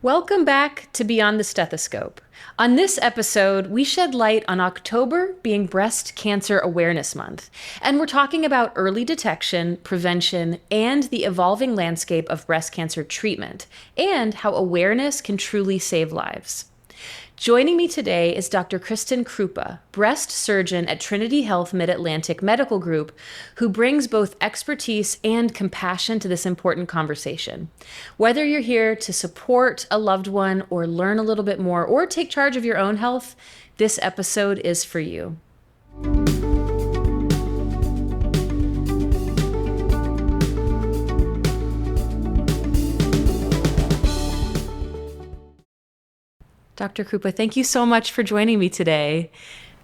Welcome back to Beyond the Stethoscope. On this episode, we shed light on October being Breast Cancer Awareness Month, and we're talking about early detection, prevention, and the evolving landscape of breast cancer treatment, and how awareness can truly save lives. Joining me today is Dr. Kristin Krupa, breast surgeon at Trinity Health Mid-Atlantic Medical Group, who brings both expertise and compassion to this important conversation. Whether you're here to support a loved one or learn a little bit more or take charge of your own health, this episode is for you. Dr. Krupa, thank you so much for joining me today.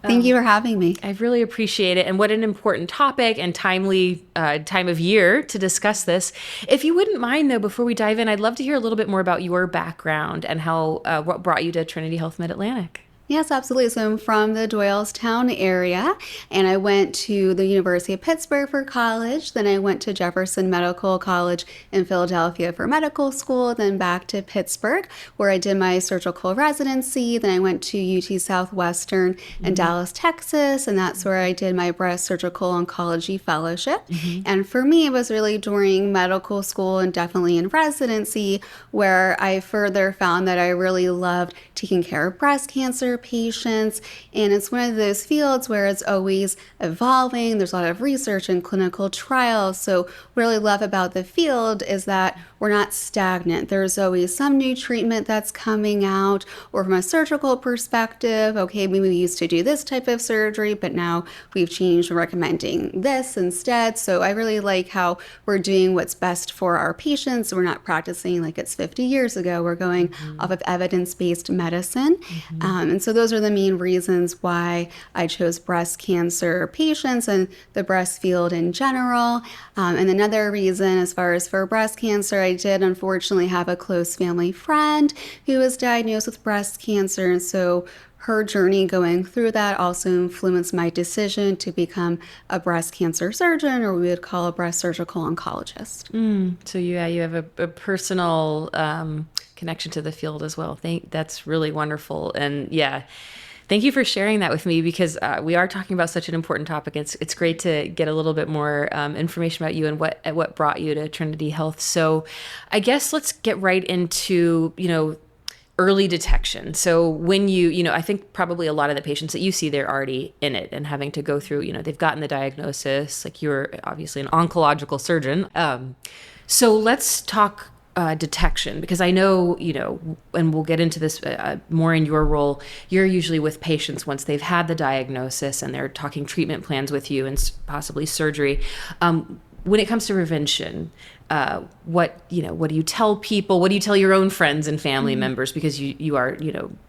Thank you for having me. I really appreciate it. And what an important topic and timely time of year to discuss this. If you wouldn't mind, though, before we dive in, I'd love to hear a little bit more about your background and how what brought you to Trinity Health Mid-Atlantic. Yes, absolutely. So I'm from the Doylestown area, and I went to the University of Pittsburgh for college. Then I went to Jefferson Medical College in Philadelphia for medical school, then back to Pittsburgh, where I did my surgical residency. Then I went to UT Southwestern in Dallas, Texas, and that's where I did my breast surgical oncology fellowship. And for me, it was really during medical school and definitely in residency where I further found that I really loved taking care of breast cancer patients, and it's one of those fields where it's always evolving. There's a lot of research and clinical trials. So what I really love about the field is that we're not stagnant. There's always some new treatment that's coming out, or from a surgical perspective, okay, maybe we used to do this type of surgery, but now we've changed, we're recommending this instead. So I really like how we're doing what's best for our patients. We're not practicing like it's 50 years ago. We're going off of evidence-based medicine. And so those are the main reasons why I chose breast cancer patients and the breast field in general. And another reason, as far as for breast cancer, I did unfortunately have a close family friend who was diagnosed with breast cancer. And so her journey going through that also influenced my decision to become a breast cancer surgeon, or we would call a breast surgical oncologist. So you have a personal connection to the field as well. That's really wonderful. And yeah, thank you for sharing that with me, because we are talking about such an important topic. It's great to get a little bit more information about you and what brought you to Trinity Health. So I guess let's get right into, early detection. So when I think probably a lot of the patients that you see, they're already in it and having to go through, they've gotten the diagnosis, like you're obviously an oncological surgeon. So let's talk detection, because I know, and we'll get into this more in your role, you're usually with patients once they've had the diagnosis and they're talking treatment plans with you and possibly surgery. When it comes to prevention, what do you tell people? What do you tell your own friends and family members? Because you are,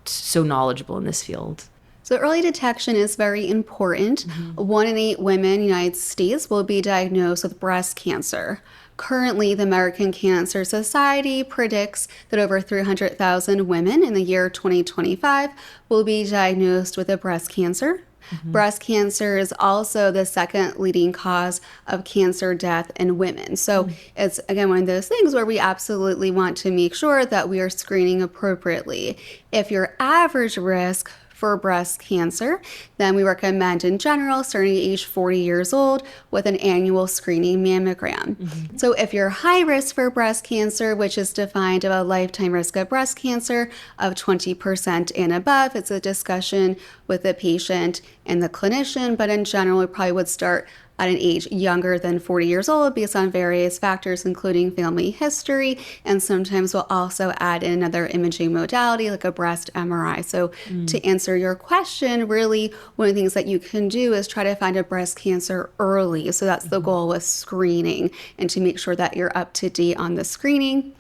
so knowledgeable in this field. So early detection is very important. 1 in 8 women in the United States will be diagnosed with breast cancer. Currently, the American Cancer Society predicts that over 300,000 women in the year 2025 will be diagnosed with a breast cancer. Breast cancer is also the second leading cause of cancer death in women. So it's, again, one of those things where we absolutely want to make sure that we are screening appropriately. If your average risk for breast cancer, then we recommend in general starting at age 40 years old with an annual screening mammogram. So if you're high risk for breast cancer, which is defined of a lifetime risk of breast cancer of 20% and above, it's a discussion with the patient and the clinician, but in general, we probably would start at an age younger than 40 years old based on various factors, including family history, and sometimes we'll also add in another imaging modality like a breast MRI. So to answer your question, really one of the things that you can do is try to find a breast cancer early. So that's the goal with screening, and to make sure that you're up to date on the screening.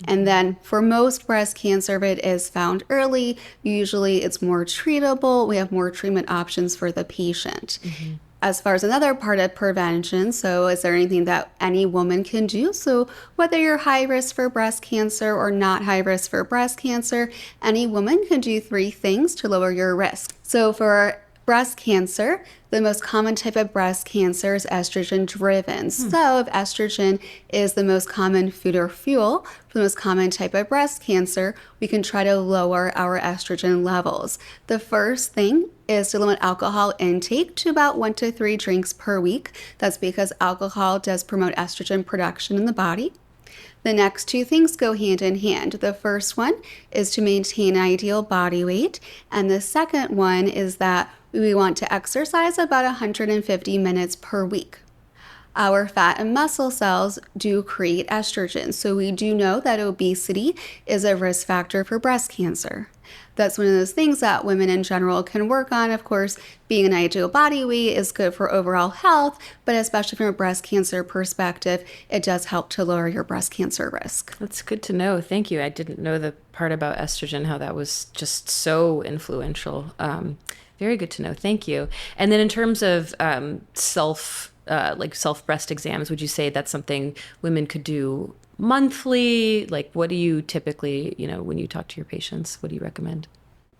And then for most breast cancer, if it is found early, usually it's more treatable. We have more treatment options for the patient. As far as another part of prevention, so is there anything that any woman can do? So whether you're high risk for breast cancer or not high risk for breast cancer, any woman can do 3 things to lower your risk. So for Breast cancer, the most common type of breast cancer is estrogen driven. So if estrogen is the most common food or fuel for the most common type of breast cancer, we can try to lower our estrogen levels. The first thing is to limit alcohol intake to about 1 to 3 drinks per week. That's because alcohol does promote estrogen production in the body. The next two things go hand in hand. The first one is to maintain ideal body weight, and the second one is that we want to exercise about 150 minutes per week. Our fat and muscle cells do create estrogen, so we do know that obesity is a risk factor for breast cancer. That's one of those things that women in general can work on. Of course, being an ideal body weight is good for overall health, but especially from a breast cancer perspective, it does help to lower your breast cancer risk. That's good to know. Thank you. I didn't know the part about estrogen, how that was just so influential. Very good to know. Thank you. And then in terms of self breast exams, would you say that's something women could do monthly? Like, what do you typically, when you talk to your patients, what do you recommend?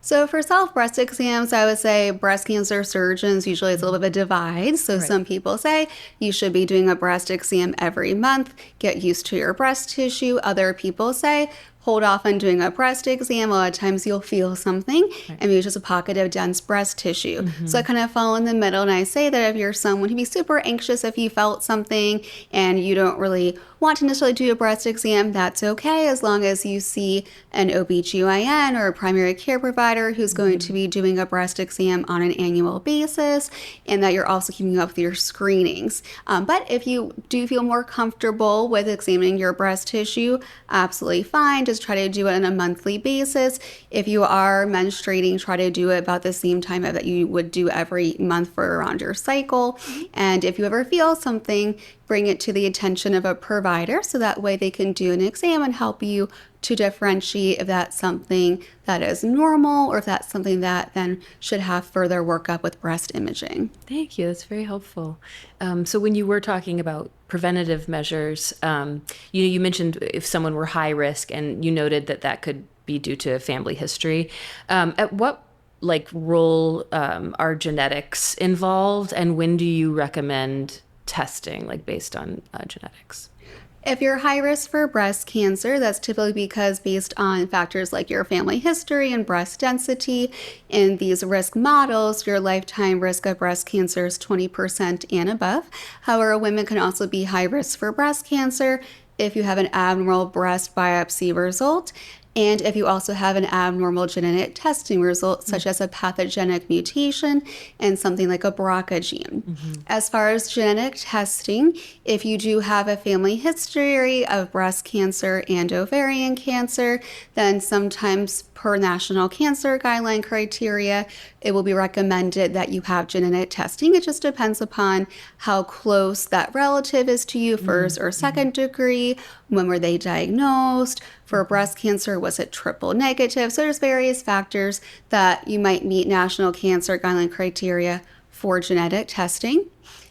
So for self-breast exams, I would say breast cancer surgeons, usually it's a little bit of a divide. So Right. some people say you should be doing a breast exam every month, get used to your breast tissue. Other people say hold off on doing a breast exam. A lot of times you'll feel something and maybe it's just a pocket of dense breast tissue. So I kind of fall in the middle and I say that if you're someone who'd be super anxious if you felt something and you don't really want to necessarily do a breast exam, that's okay as long as you see an OBGYN or a primary care provider who's going to be doing a breast exam on an annual basis and that you're also keeping up with your screenings. But if you do feel more comfortable with examining your breast tissue, absolutely fine. Just try to do it on a monthly basis. If you are menstruating, try to do it about the same time that you would do every month for around your cycle. And if you ever feel something, bring it to the attention of a provider so that way they can do an exam and help you to differentiate if that's something that is normal or if that's something that then should have further workup with breast imaging. Thank you. That's very helpful. So when you were talking about preventative measures, you mentioned if someone were high risk, and you noted that could be due to family history. At what role are genetics involved, and when do you recommend testing, based on genetics? If you're high risk for breast cancer, that's typically because based on factors like your family history and breast density, in these risk models, your lifetime risk of breast cancer is 20% and above. However, women can also be high risk for breast cancer if you have an abnormal breast biopsy result, and if you also have an abnormal genetic testing result, such as a pathogenic mutation and something like a BRCA gene. As far as genetic testing, if you do have a family history of breast cancer and ovarian cancer, then sometimes per national cancer guideline criteria, it will be recommended that you have genetic testing. It just depends upon how close that relative is to you, first or second degree, when were they diagnosed. For breast cancer, was it triple negative? So there's various factors that you might meet national cancer guideline criteria for genetic testing.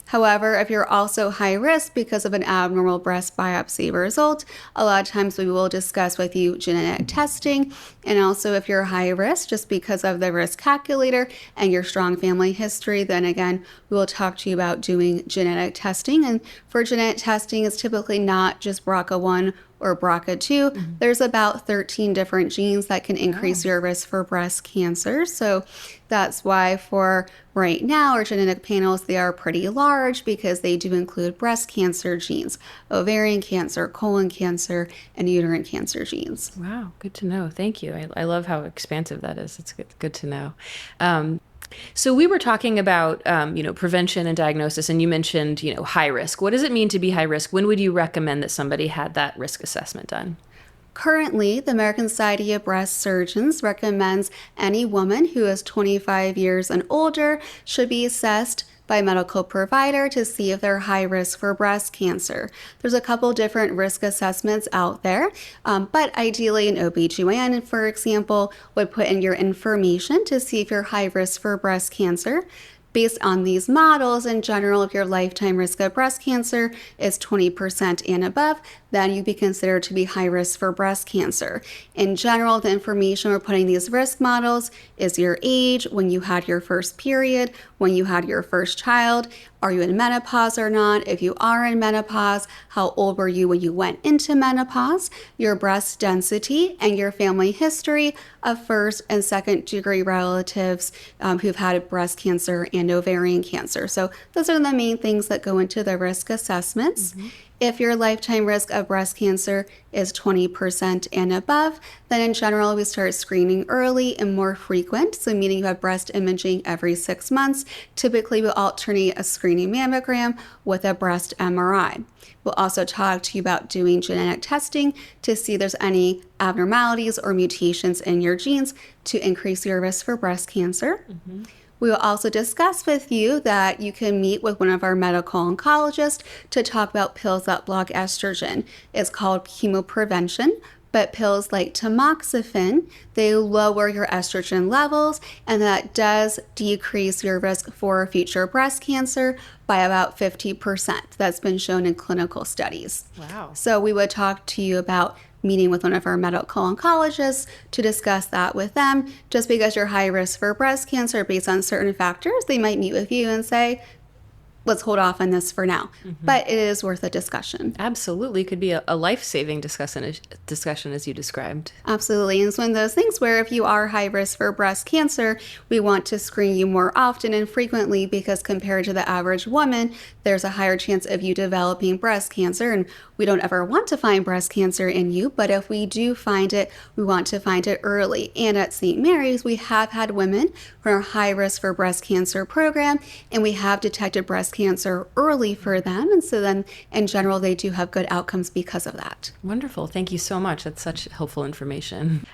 However, if you're also high risk because of an abnormal breast biopsy result, a lot of times we will discuss with you genetic testing. And also if you're high risk just because of the risk calculator and your strong family history, then again, we will talk to you about doing genetic testing. And for genetic testing, it's typically not just BRCA1 or BRCA2. There's about 13 different genes that can increase your risk for breast cancer. So that's why for right now, our genetic panels, they are pretty large because they do include breast cancer genes, ovarian cancer, colon cancer, and uterine cancer genes. Wow, good to know. Thank you. I love how expansive that is. It's good to know. So we were talking about, prevention and diagnosis, and you mentioned, high risk. What does it mean to be high risk? When would you recommend that somebody had that risk assessment done? Currently, the American Society of Breast Surgeons recommends any woman who is 25 years and older should be assessed by a medical provider to see if they're high risk for breast cancer. There's a couple different risk assessments out there, but ideally an OBGYN, for example, would put in your information to see if you're high risk for breast cancer. Based on these models, in general, if your lifetime risk of breast cancer is 20% and above, then you'd be considered to be high risk for breast cancer. In general, the information we're putting in these risk models is your age, when you had your first period, when you had your first child, are you in menopause or not? If you are in menopause, how old were you when you went into menopause? Your breast density and your family history of first and second degree relatives who've had breast cancer and ovarian cancer. So those are the main things that go into the risk assessments. If your lifetime risk of breast cancer is 20% and above, then in general, we start screening early and more frequent. So meaning you have breast imaging every 6 months. Typically, we'll alternate a screening mammogram with a breast MRI. We'll also talk to you about doing genetic testing to see if there's any abnormalities or mutations in your genes to increase your risk for breast cancer. We will also discuss with you that you can meet with one of our medical oncologists to talk about pills that block estrogen. It's called chemoprevention, but pills like tamoxifen, they lower your estrogen levels, and that does decrease your risk for future breast cancer by about 50%. That's been shown in clinical studies. Wow. So we would talk to you about meeting with one of our medical oncologists to discuss that with them. Just because you're high risk for breast cancer based on certain factors, they might meet with you and say, let's hold off on this for now. But it is worth a discussion. Absolutely. Could be a life-saving discussion as you described. Absolutely. And it's one of those things where if you are high risk for breast cancer, we want to screen you more often and frequently because compared to the average woman, there's a higher chance of you developing breast cancer. And we don't ever want to find breast cancer in you, but if we do find it, we want to find it early. And at St. Mary's, we have had women who are high risk for breast cancer program, and we have detected breast cancer early for them. And so then in general, they do have good outcomes because of that. Wonderful. Thank you so much. That's such helpful information.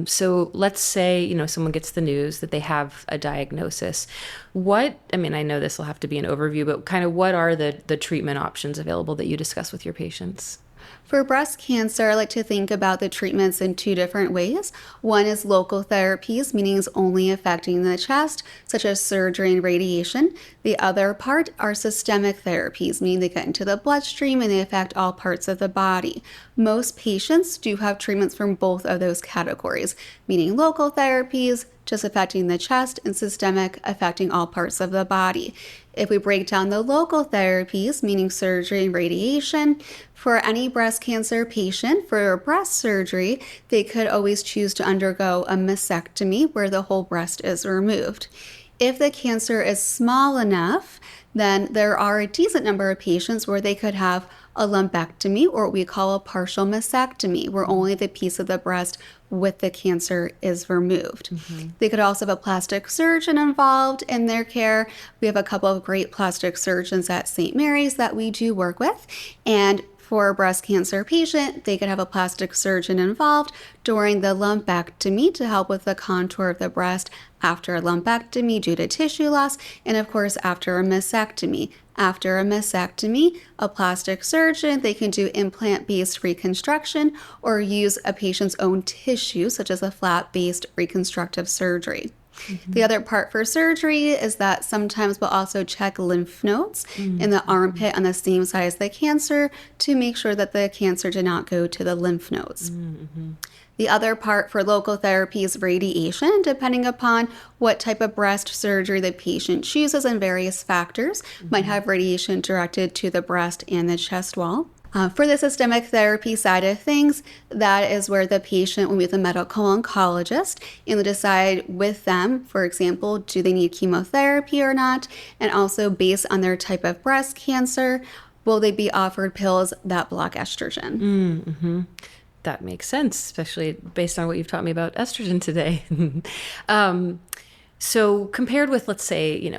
So let's say, someone gets the news that they have a diagnosis. I know this will have to be an overview, but kind of what are the treatment options available that you discuss with your patients? For breast cancer, I like to think about the treatments in two different ways. One is local therapies, meaning it's only affecting the chest, such as surgery and radiation. The other part are systemic therapies, meaning they get into the bloodstream and they affect all parts of the body. Most patients do have treatments from both of those categories, meaning local therapies, just affecting the chest, and systemic, affecting all parts of the body. If we break down the local therapies, meaning surgery and radiation, for any breast cancer patient, for breast surgery, they could always choose to undergo a mastectomy where the whole breast is removed. If the cancer is small enough, then there are a decent number of patients where they could have a lumpectomy, or what we call a partial mastectomy, where only the piece of the breast with the cancer is removed. They could also have a plastic surgeon involved in their care. We have a couple of great plastic surgeons at St. Mary's that we do work with. And for a breast cancer patient, they could have a plastic surgeon involved during the lumpectomy to help with the contour of the breast after a lumpectomy due to tissue loss, and of course after a mastectomy. After a mastectomy, a plastic surgeon, they can do implant-based reconstruction or use a patient's own tissue, such as a flap-based reconstructive surgery. The other part for surgery is that sometimes we'll also check lymph nodes in the armpit on the same side as the cancer to make sure that the cancer did not go to the lymph nodes. The other part for local therapy is radiation, depending upon what type of breast surgery the patient chooses and various factors. Might have radiation directed to the breast and the chest wall. For the systemic therapy side of things, that is where the patient will meet with a medical oncologist and will decide with them, for example, do they need chemotherapy or not? And also based on their type of breast cancer, will they be offered pills that block estrogen? That makes sense, especially based on what you've taught me about estrogen today. So compared with, let's say,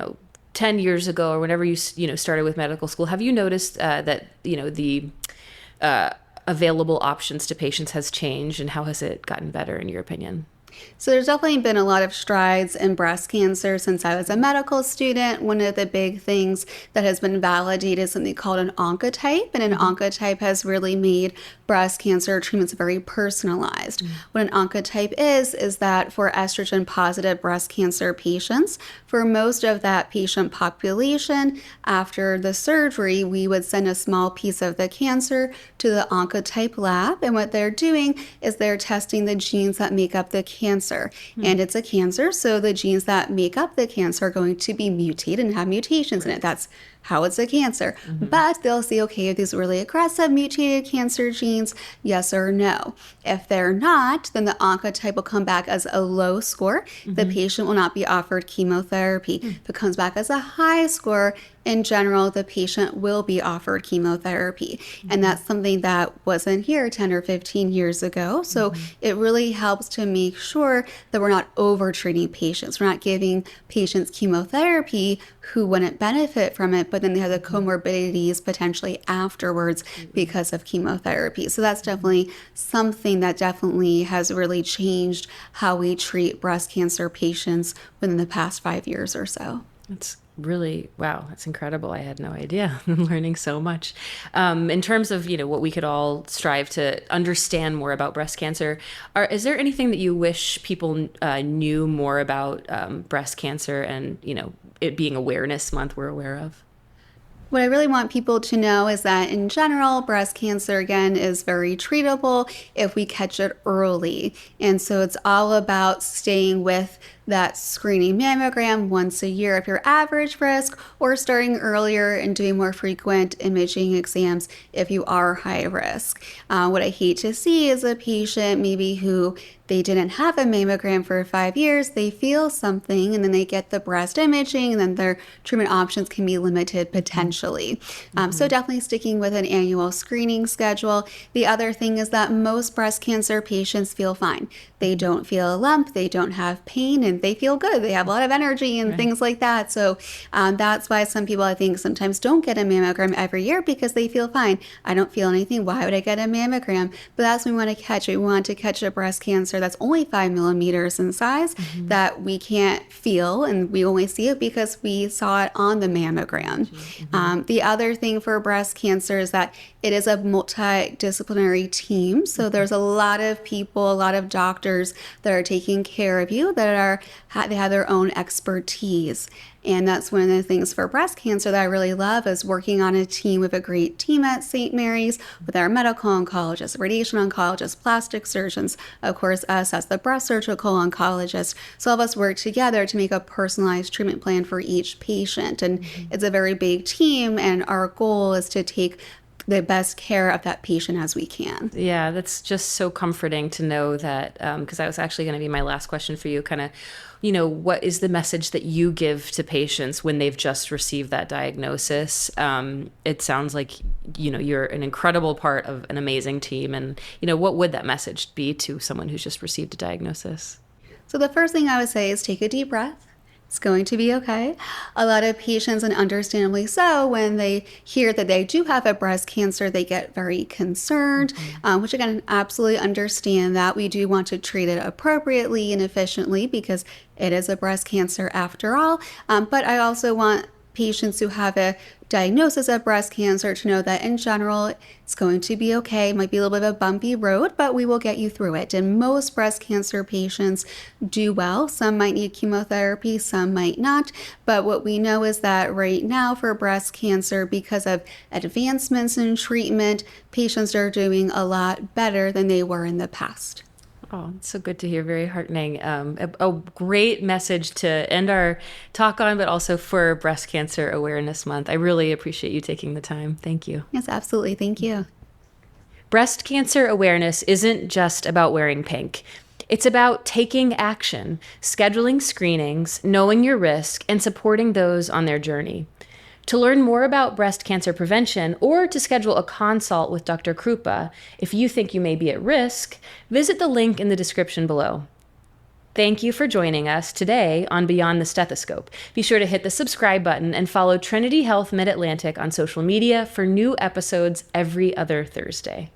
10 years ago or whenever you started with medical school, have you noticed that, the available options to patients has changed, and how has it gotten better in your opinion? So there's definitely been a lot of strides in breast cancer since I was a medical student. One of the big things that has been validated is something called an oncotype, and an oncotype has really made breast cancer treatments very personalized. What an oncotype is that for estrogen positive breast cancer patients, for most of that patient population, after the surgery, we would send a small piece of the cancer to the oncotype lab, and what they're doing is they're testing the genes that make up the cancer. And it's a cancer, so the genes that make up the cancer are going to be mutated and have mutations in it. That's how it's a cancer. But they'll see, okay, are these really aggressive mutated cancer genes? Yes or no. If they're not, then the oncotype will come back as a low score. The patient will not be offered chemotherapy. If it comes back as a high score, in general, the patient will be offered chemotherapy. And that's something that wasn't here 10 or 15 years ago. So it really helps to make sure that we're not over-treating patients. We're not giving patients chemotherapy who wouldn't benefit from it, but then they have the comorbidities potentially afterwards because of chemotherapy. So that's definitely something that definitely has really changed how we treat breast cancer patients within the past 5 years or so. That's really, wow, that's incredible. I had no idea. I'm learning so much. In terms of, what we could all strive to understand more about breast cancer, is there anything that you wish people knew more about breast cancer and, it being Awareness Month we're aware of? What I really want people to know is that in general, breast cancer, again, is very treatable if we catch it early. And so it's all about staying with that screening mammogram once a year if you're average risk, or starting earlier and doing more frequent imaging exams if you are high risk. What I hate to see is a patient maybe who they didn't have a mammogram for 5 years, they feel something, and then they get the breast imaging, and then their treatment options can be limited potentially. So definitely sticking with an annual screening schedule. The other thing is that most breast cancer patients feel fine. They don't feel a lump, they don't have pain, and they feel good. They have a lot of energy and things like that. So that's why some people, I think, sometimes don't get a mammogram every year because they feel fine. I don't feel anything. Why would I get a mammogram? But that's when we want to catch it. We want to catch a breast cancer that's only 5 millimeters in size that we can't feel, and we only see it because we saw it on the mammogram. The other thing for breast cancer is that it is a multidisciplinary team. So there's a lot of people, a lot of doctors that are taking care of you that they have their own expertise. And that's one of the things for breast cancer that I really love is working on a team with a great team at St. Mary's with our medical oncologists, radiation oncologists, plastic surgeons, of course, us as the breast surgical oncologist. So all of us work together to make a personalized treatment plan for each patient. And it's a very big team, and our goal is to take the best care of that patient as we can. Yeah, that's just so comforting to know that, because that was actually going to be my last question for you, kind of, what is the message that you give to patients when they've just received that diagnosis? It sounds like, you're an incredible part of an amazing team. And, what would that message be to someone who's just received a diagnosis? So the first thing I would say is take a deep breath. It's going to be okay. A lot of patients, and understandably so, when they hear that they do have a breast cancer, they get very concerned, which again, absolutely understand that. We do want to treat it appropriately and efficiently because it is a breast cancer after all. But I also want patients who have a diagnosis of breast cancer to know that in general, it's going to be okay. It might be a little bit of a bumpy road, but we will get you through it. And most breast cancer patients do well. Some might need chemotherapy, some might not. But what we know is that right now for breast cancer, because of advancements in treatment, patients are doing a lot better than they were in the past. Oh, it's so good to hear. Very heartening. A great message to end our talk on, but also for Breast Cancer Awareness Month. I really appreciate you taking the time. Thank you. Yes, absolutely. Thank you. Breast cancer awareness isn't just about wearing pink. It's about taking action, scheduling screenings, knowing your risk, and supporting those on their journey. To learn more about breast cancer prevention or to schedule a consult with Dr. Krupa, if you think you may be at risk, visit the link in the description below. Thank you for joining us today on Beyond the Stethoscope. Be sure to hit the subscribe button and follow Trinity Health Mid-Atlantic on social media for new episodes every other Thursday.